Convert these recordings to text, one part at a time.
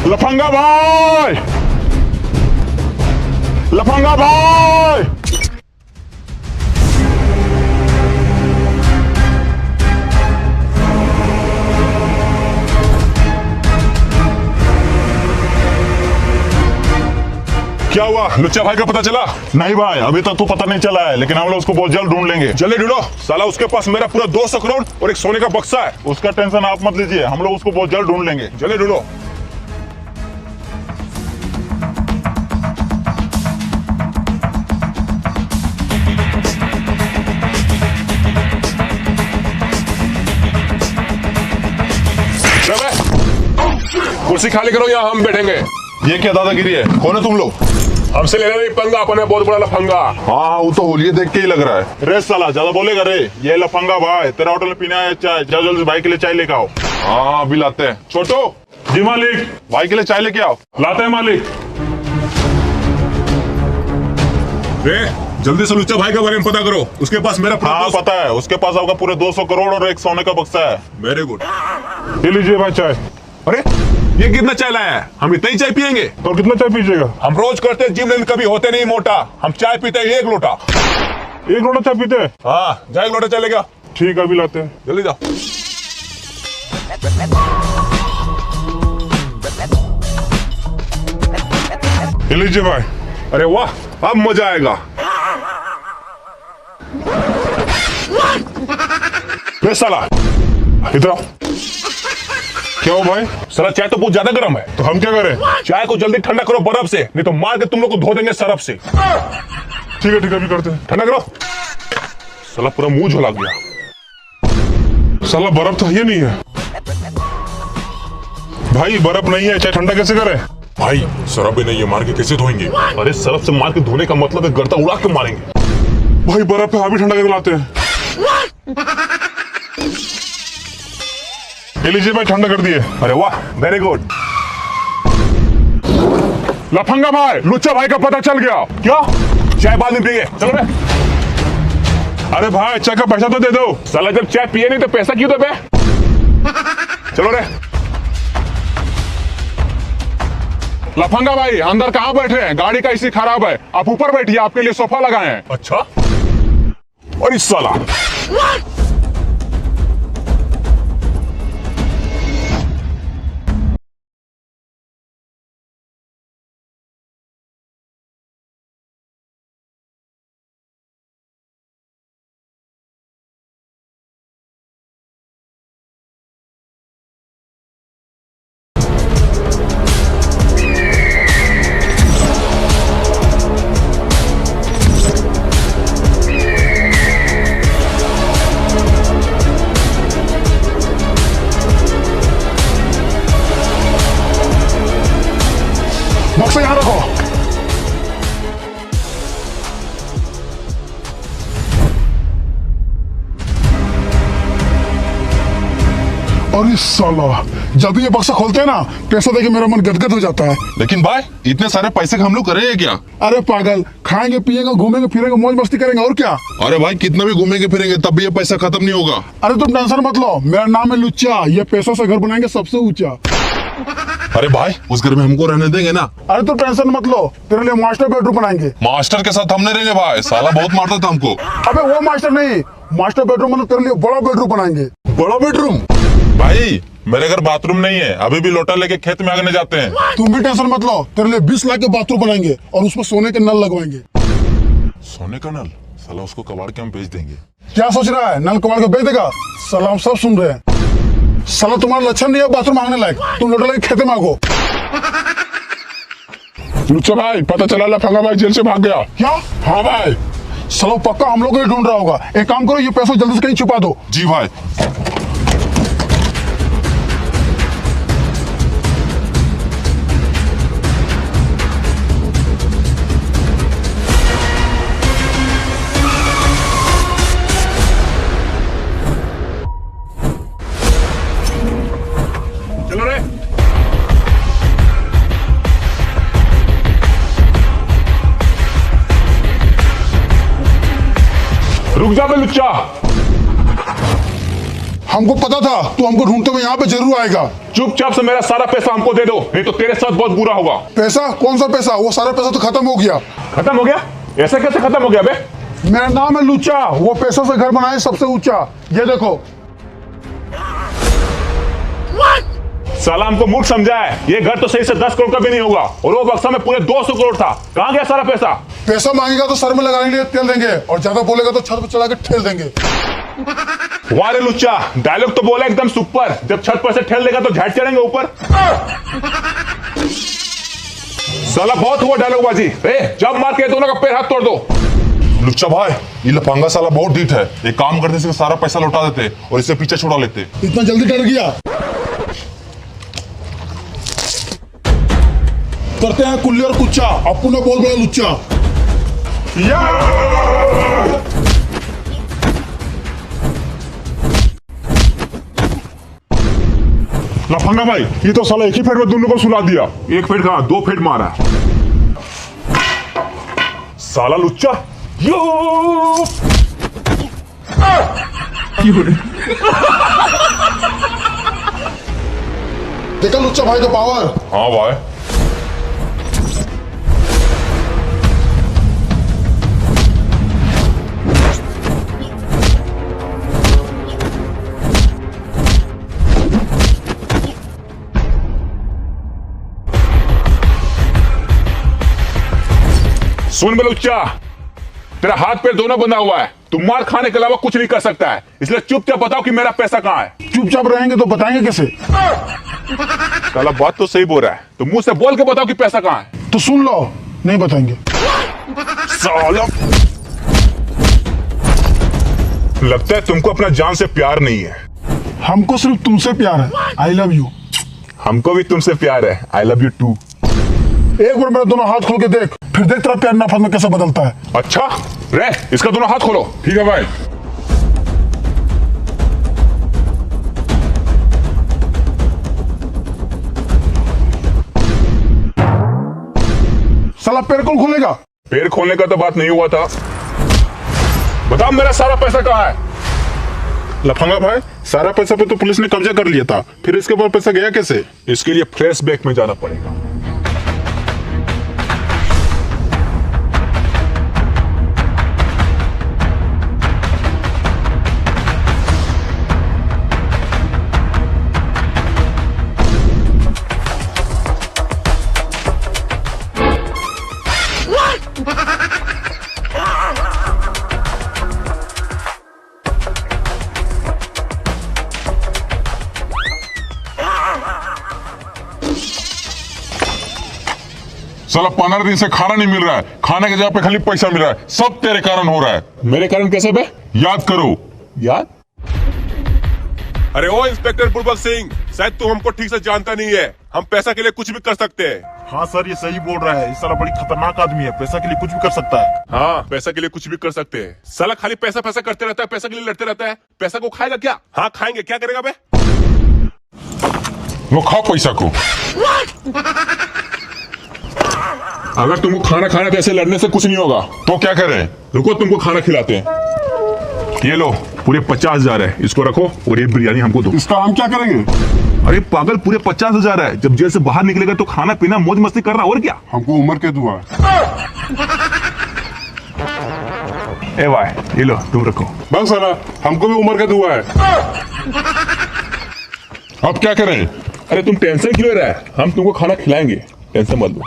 लफंगा भाई, लफंगा भाई। क्या हुआ? लुच्चा भाई का पता चला? नहीं भाई, अभी तक तो पता नहीं चला है, लेकिन हम लोग उसको बहुत जल्द ढूंढ लेंगे। जल्दी ढूंढो। साला उसके पास मेरा पूरा 200 करोड़ और एक सोने का बक्सा है। उसका टेंशन आप मत लीजिए, हम लोग उसको बहुत जल्द ढूंढ लेंगे। जल्दी ढूंढो। कुर्सी खाली करो, यहाँ हम बैठेंगे। ये क्या दादागिरी है? कौन है तुम लोग? हमसे लेना नहीं पंगा, अपन है बहुत बड़ा लफंगा। हाँ, वो तो होलिये देख के ही लग रहा है। रे साला ज्यादा बोलेगा रे। ये लफंगा भाई, तेरा होटल में पीना है चाय, जा जल्दी भाई के लिए चाय लेके आओ। हाँ अभी लाते हैं। छोटो। जी मालिक। भाई के लिए चाय लेके आओ। लाते हैं मालिक। रे जल्दी से लुच्चा भाई के बारे में पता करो। उसके पास मेरा हाँ पता है, उसके पास आपका पूरे 200 करोड़ और एक सोने का बक्सा है। Very good. ये लीजिए भाई चाय। अरे ये कितना चाय लाया है? हम इतना ही चाय पियेंगे? तो कितना चाय पीजिएगा? हम रोज करते हैं जिम, लेकिन कभी होते नहीं मोटा। हम चाय पीते हैं 1 लोटा। 1 लोटा चाय पीते हैं? हाँ जा 1 लोटा चाय लेगा। ठीक है, अभी लाते हैं। जल्दी जाओ। ये लीजिए भाई। अरे वाह, अब मजा आएगा। रे साला इधर आओ। क्या हो भाई? साला चाय तो बहुत ज्यादा गर्म है। तो हम क्या करें? चाय को जल्दी ठंडा करो बर्फ से, नहीं तो मार के तुम लोग को धो देंगे सरफ से। ठीक है अभी करते हैं। ठंडा करो। साला पूरा मुंह झोला गया। साला बर्फ तो ये नहीं है भाई, बर्फ नहीं है, चाय ठंडा कैसे करें? भाई सरफ भी नहीं है, मार के कैसे धोएंगे? अरे सरफ से मार के धोने का मतलब है गर्दा उड़ा के मारेंगे। भाई बर्फ है, अभी ठंडा करके लाते हैं। ये लीजिए भाई, ठंडा कर दिए। अरे वाह, वेरी गुड। लफंगा भाई, लुच्चा भाई का पता चल गया। क्या? चाय बाद में पिएंगे, चलो रे। अरे भाई चाय का पैसा तो दे दो। साला जब चाय पिए नहीं तो पैसा क्यों दे बे? चलो रे। लफंगा भाई अंदर कहाँ बैठे हैं? गाड़ी का एसी खराब है, आप ऊपर बैठिए, आपके लिए सोफा लगाए हैं। अच्छा। और इस साला बक्सा यहाँ रखो। अरे साला, जब ये बक्सा खोलते हैं ना, पैसा देके मेरा मन गदगद हो जाता है। लेकिन भाई इतने सारे पैसे हम लोग करेंगे क्या? अरे पागल, खाएंगे पिएंगे घूमेंगे फिरेंगे मौज मस्ती करेंगे और क्या। अरे भाई कितना भी घूमेंगे फिरेंगे तब भी ये पैसा खत्म नहीं होगा। अरे तुम टेंशन मत लो, मेरा नाम है लुच्चा, ये पैसों से घर बनाएंगे सबसे ऊंचा। अरे भाई उस घर में हमको रहने देंगे ना? अरे तुम टेंशन मत लो, तेरे लिए मास्टर बेडरूम बनाएंगे। मास्टर के साथ हम नहीं रहेंगे भाई, साला बहुत मारता था हमको। अबे वो मास्टर नहीं, मास्टर बेडरूम मतलब तेरे लिए बड़ा बेडरूम बनाएंगे। बड़ा बेडरूम? भाई मेरे घर बाथरूम नहीं है, अभी भी लोटा लेके खेत में आगने जाते हैं। तुम भी टेंशन मत लो, तेरे लिए 20 लाख के बाथरूम बनाएंगे और उसमें सोने के नल लगवाएंगे। सोने का नल? साला उसको कबाड़ के हम बेच देंगे। क्या सोच रहा है, नल कबाड़ के बेच देगा? साला हम सब सुन रहे हैं। साला तुम्हारा लक्षण नहीं है बाथरूम मांगने लायक, तुम लोटा लेके खेते मांगो। लुच्चा भाई पता चला लफंगा भाई जेल से भाग गया। क्या? हाँ भाई। साला पक्का हम लोग को ही ढूंढ रहा होगा। एक काम करो, ये पैसा जल्दी से कहीं छुपा दो। जी भाई। चलो रे। रुक जा बे लुच्चा। हमको पता था तू हमको ढूंढते हुए यहाँ पे जरूर आएगा। चुपचाप से मेरा सारा पैसा हमको दे दो, नहीं तो तेरे साथ बहुत बुरा होगा। पैसा? कौन सा पैसा? वो सारा पैसा तो खत्म हो गया। खत्म हो गया? ऐसे कैसे खत्म हो गया बे? मेरा नाम है लुच्चा, वो पैसों से घर बनाए सबसे ऊंचा। ये देखो। साला हमको मूर्ख समझा है। ये घर तो सही से 10 करोड़ का भी नहीं होगा और वो बक्सा में पूरे 200 करोड़ था। कहाँ गया सारा पैसा? पैसा मांगेगा तो सर में लगाने के लिए तेल देंगे और ज्यादा बोलेगा तो छत पर चढ़ा के ठेल देंगे। वाह रे लुच्चा, डायलॉग तो बोला एकदम सुपर। जब छत पर से ठेल देगा तो झट चढ़ेंगे ऊपर। साला बहुत हुआ डायलॉग बाजी। जब मार के दोनों का पैर हाथ तोड़ दो। लुच्चा भाई, ये लफंगा साला बहुत ढीठ है। एक काम करते इसका सारा पैसा लौटा देते और इसे पीछे छुड़ा लेते। इतना जल्दी डर गया? करते हैं कुल्ली और कुच्चा। अपू ने बोल बोला लुच्चा। लफंगा भाई, ये तो साला एक ही फेट में दोनों को सुला दिया। एक फेट कहा, 2 फेट मारा। साला लुच्चा। यो देखा लुच्चा भाई का पावर? हाँ भाई। सुन बलुच्चा, तेरा हाथ पैर दोनों बंधा हुआ है। तू मार खाने के अलावा कुछ नहीं कर सकता है, इसलिए चुपचाप बताओ कि मेरा पैसा कहाँ है। चुपचाप रहेंगे तो बताएंगे कैसे? साला बात तो सही बोल रहा है, तो मुंह से बोल के बताओ कि पैसा कहाँ है। तो सुन लो, नहीं बताएंगे। साला लगता है तुमको अपना जान से प्यार नहीं है। हमको सिर्फ तुमसे प्यार है। I love you. हमको भी तुमसे प्यार है। I love you too. एक बार मेरा दोनों हाथ खोल के देख, फिर देख तेरा प्यार नफरत में कैसे बदलता है। अच्छा रे, इसका दोनों हाथ खोलो। ठीक है भाई। साला पैर कौन खोलेगा? पैर खोलने का तो बात नहीं हुआ था। बताओ मेरा सारा पैसा कहाँ है? लफंगा भाई, सारा पैसा पे तो पुलिस ने कब्जा कर लिया था, फिर इसके बाद पैसा गया कैसे? इसके लिए फ्लैश बैक में जाना पड़ेगा। साला 15 दिन से खाना नहीं मिल रहा है, खाने की जगह पे खाली पैसा मिल रहा है। सब तेरे कारण हो रहा है। मेरे कारण कैसे बे? याद करो। याद? अरे ओ इंस्पेक्टर बुलबुल सिंह, शायद तू हमको ठीक से जानता नहीं है। हम पैसा के लिए कुछ भी कर सकते हैं। हाँ सर, ये सही बोल रहा है। ये साला बड़ी खतरनाक आदमी है, पैसा के लिए कुछ भी कर सकता है। हाँ, पैसा के लिए कुछ भी कर सकते हैं। साला खाली पैसा पैसा करते रहता है, पैसा के लिए लड़ते रहता है। पैसा को खाएगा क्या? हाँ खाएंगे, क्या करेगा बे? वो खाओ पैसा को। अगर तुमको खाना खाना तो ऐसे लड़ने से कुछ नहीं होगा। तो क्या करें? रुको, तुमको खाना खिलाते हैं। ये लो, पूरे 50,000 है, इसको रखो और ये बिरयानी हमको दो। इसका हम क्या करेंगे? अरे पागल, पूरे 50,000 है। जब जेल से बाहर निकलेगा तो खाना पीना मौज मस्ती कर रहा, और क्या? हमको उम्र के दुआ है। ए भाई, ये लो तुम रखो। बस साला, हमको भी उम्र का दुआ है। अब क्या करें? अरे तुम टेंशन क्यों ले रहा है? हम तुमको खाना खिलाएंगे, टेंशन मत लो।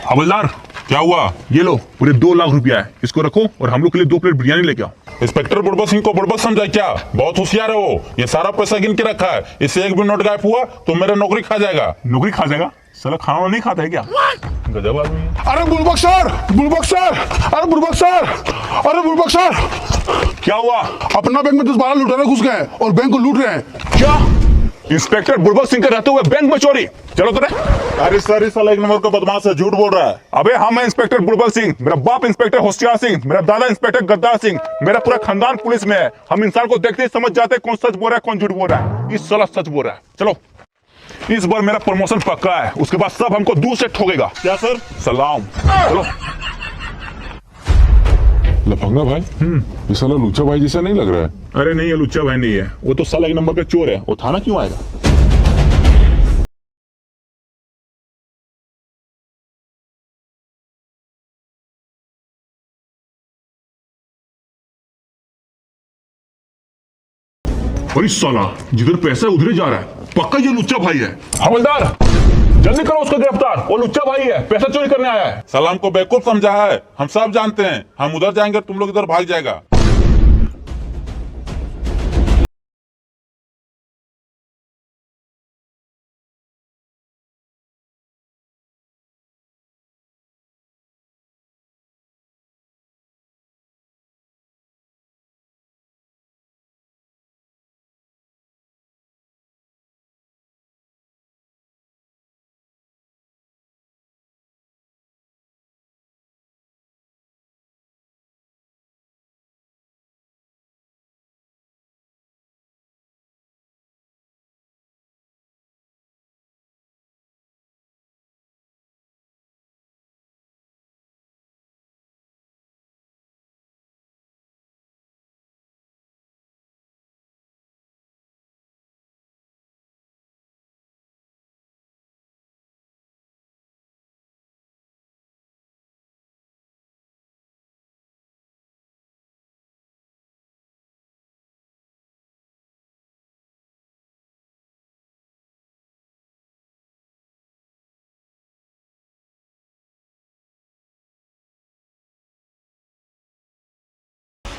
हवलदार, क्या हुआ? ये लो पूरे 2 लाख रुपया है, इसको रखो और हम लोग के लिए 2 प्लेट बिरयानी लेके आओ। इंस्पेक्टर बुड़बक सिंह को बुड़बक समझा क्या? बहुत होशियार है वो। ये सारा पैसा गिन के रखा है। इससे एक भी नोट गायब हुआ तो मेरा नौकरी खा जाएगा। नौकरी खा जाएगा? साला खाना नहीं खाता है क्या? गजब आदमी है। अरे बुलबक सर, बुलबक सर, अरे बुलबक सर, अरे बुलबक सर, क्या हुआ? अपना बैंक में 10-12 लुटेरे घुस गए और बैंक को लूट रहे हैं। क्या? इंस्पेक्टर बुड़बक सिंह के रहते हुए बैंक में चोरी? चलो तो अरे सर, ये साला एक नंबर का बदमाश है, झूठ बोल रहा है। अबे हाँ, मैं इंस्पेक्टर बुड़बक सिंह, मेरा बाप इंस्पेक्टर होशियार सिंह, मेरा दादा इंस्पेक्टर गद्दार सिंह, मेरा पूरा खानदान पुलिस में है। हम इंसान को देखते ही समझ जाते हैं कौन सच बोल रहा है कौन झूठ बोल रहा है। इस साला सच बोल रहा है। चलो, इस बार मेरा प्रमोशन पक्का है, उसके बाद सब हमको दूर से ठोकेगा। क्या सर? सलाम। चलो। लफंगा भाई, ये साला लुच्चा भाई जैसा नहीं लग रहा है। अरे नहीं, ये लुच्चा भाई नहीं है, वो तो साला एक नंबर का चोर है। वो थाना क्यों आएगा? अरे साला, जिधर पैसा है उधर ही जा रहा है। पक्का ये लुच्चा भाई है। हवलदार, जल्दी करो उसको गिरफ्तार। वो लुच्चा भाई है, पैसा चोरी करने आया है। साला हमको बेवकूफ समझा है, हम सब जानते हैं। हम उधर जाएंगे, तुम लोग इधर भाग जाएगा।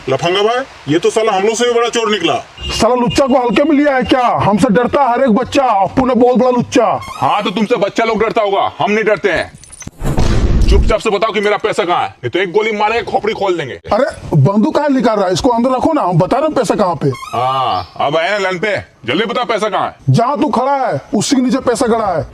लफंगा भाई, ये तो साला हम लोग से भी बड़ा चोर निकला। साला लुच्चा को हल्के में लिया है क्या? हमसे डरता है हर एक बच्चा, अपू ने बहुत बड़ा लुच्चा। हाँ, तो तुमसे बच्चा लोग डरता होगा, हम नहीं डरते हैं। चुपचाप से बताओ कि मेरा पैसा कहाँ है, नहीं तो एक गोली मारेंगे, खोपड़ी खोल देंगे। अरे बंदूक कहाँ निकाल रहा है? इसको अंदर रखो ना, हम बता रहे हैं पैसा कहाँ पे। हाँ, अब आए ना लाइन पे, जल्दी बता पैसा कहाँ है। जहाँ तू खड़ा है उसी के नीचे पैसा गड़ा है।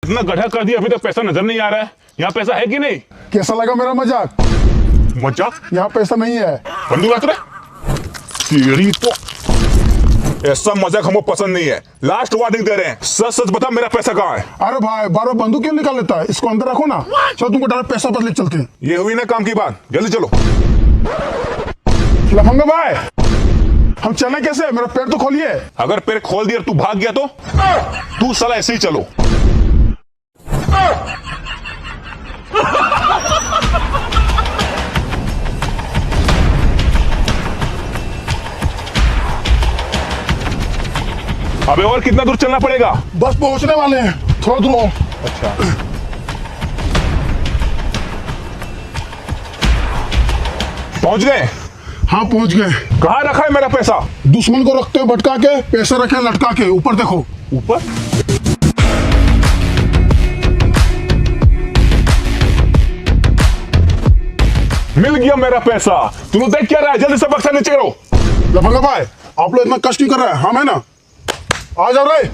इतना गड्ढा कर दिया, अभी तक पैसा नजर नहीं आ रहा है। यहाँ पैसा है कि नहीं? कैसा लगा मेरा मजाक? मजाक? यहाँ पैसा नहीं है। बंदूक हाथ में? तेरी तो ऐसा मजाक हमको पसंद नहीं है। लास्ट वार्निंग दे रहे हैं, सच सच बता मेरा पैसा कहाँ है। अरे भाई, बार बंदूक क्यों निकाल लेता है? इसको अंदर रखो ना। चलो तुमको डायरेक्ट पैसा बदले चलते हैं। ये हुई ना काम की बात, जल्दी चलो। लफंगा भाई, हम चलना कैसे? मेरा पैर तो खोलिए। अगर पैर खोल दिया तू भाग गया तो तू साला ऐसे ही चलो। अबे और कितना दूर चलना पड़ेगा? बस पहुंचने वाले हैं, थोड़ा दूर और। अच्छा, पहुंच गए? हाँ पहुंच गए। कहाँ रखा है मेरा पैसा? दुश्मन को रखते हो भटका के, पैसा रखे लटका के। ऊपर देखो। ऊपर? मिल गया मेरा पैसा। तुम देख क्या रहा है? जल्दी से बक्सा नीचे करो। लफंगा भाई, आप लोग इतना कष्ट क्यों कर रहे हैं? हम है ना, आ जाओ रे।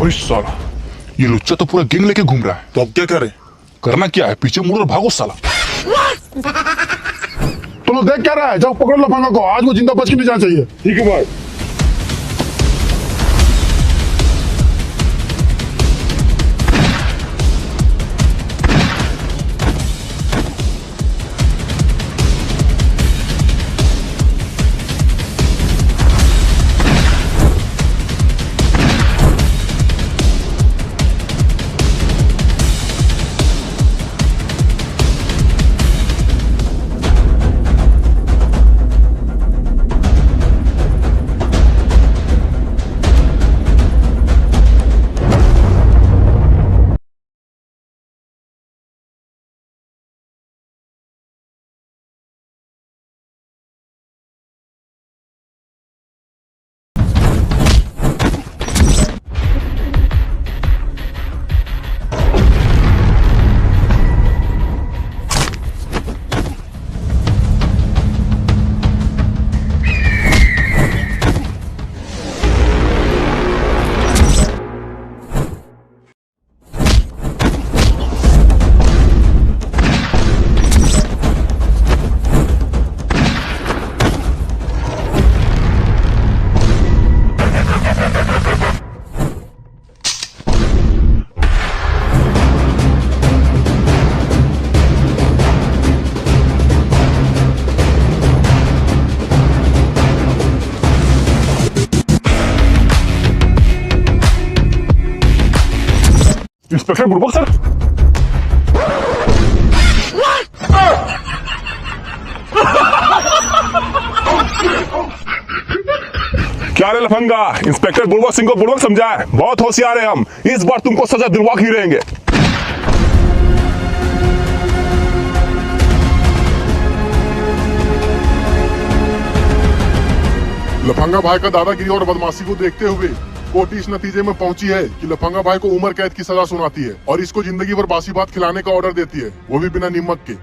ओए साला, ये लुच्चा तो पूरा गैंग लेके घूम रहा है। तो अब क्या करें? करना क्या है, पीछे मुड़ो और भागो साला। तुम लोग देख क्या रहा है? जाओ पकड़ो लफंगा को, आज वो जिंदा बच के नहीं जाना चाहिए। ठीक है भाई। इंस्पेक्टर बुड़बक सर। क्या रे लफंगा, इंस्पेक्टर बुड़बक सिंह को बुड़बक समझा है? बहुत होशियार है हम, इस बार तुमको सजा दिलवा के ही रहेंगे। लफंगा भाई का दादागिरी और बदमाशी को देखते हुए कोर्ट इस नतीजे में पहुंची है कि लफंगा भाई को उम्र कैद की सजा सुनाती है और इसको जिंदगी भर बासी भात खिलाने का ऑर्डर देती है, वो भी बिना नीमक के।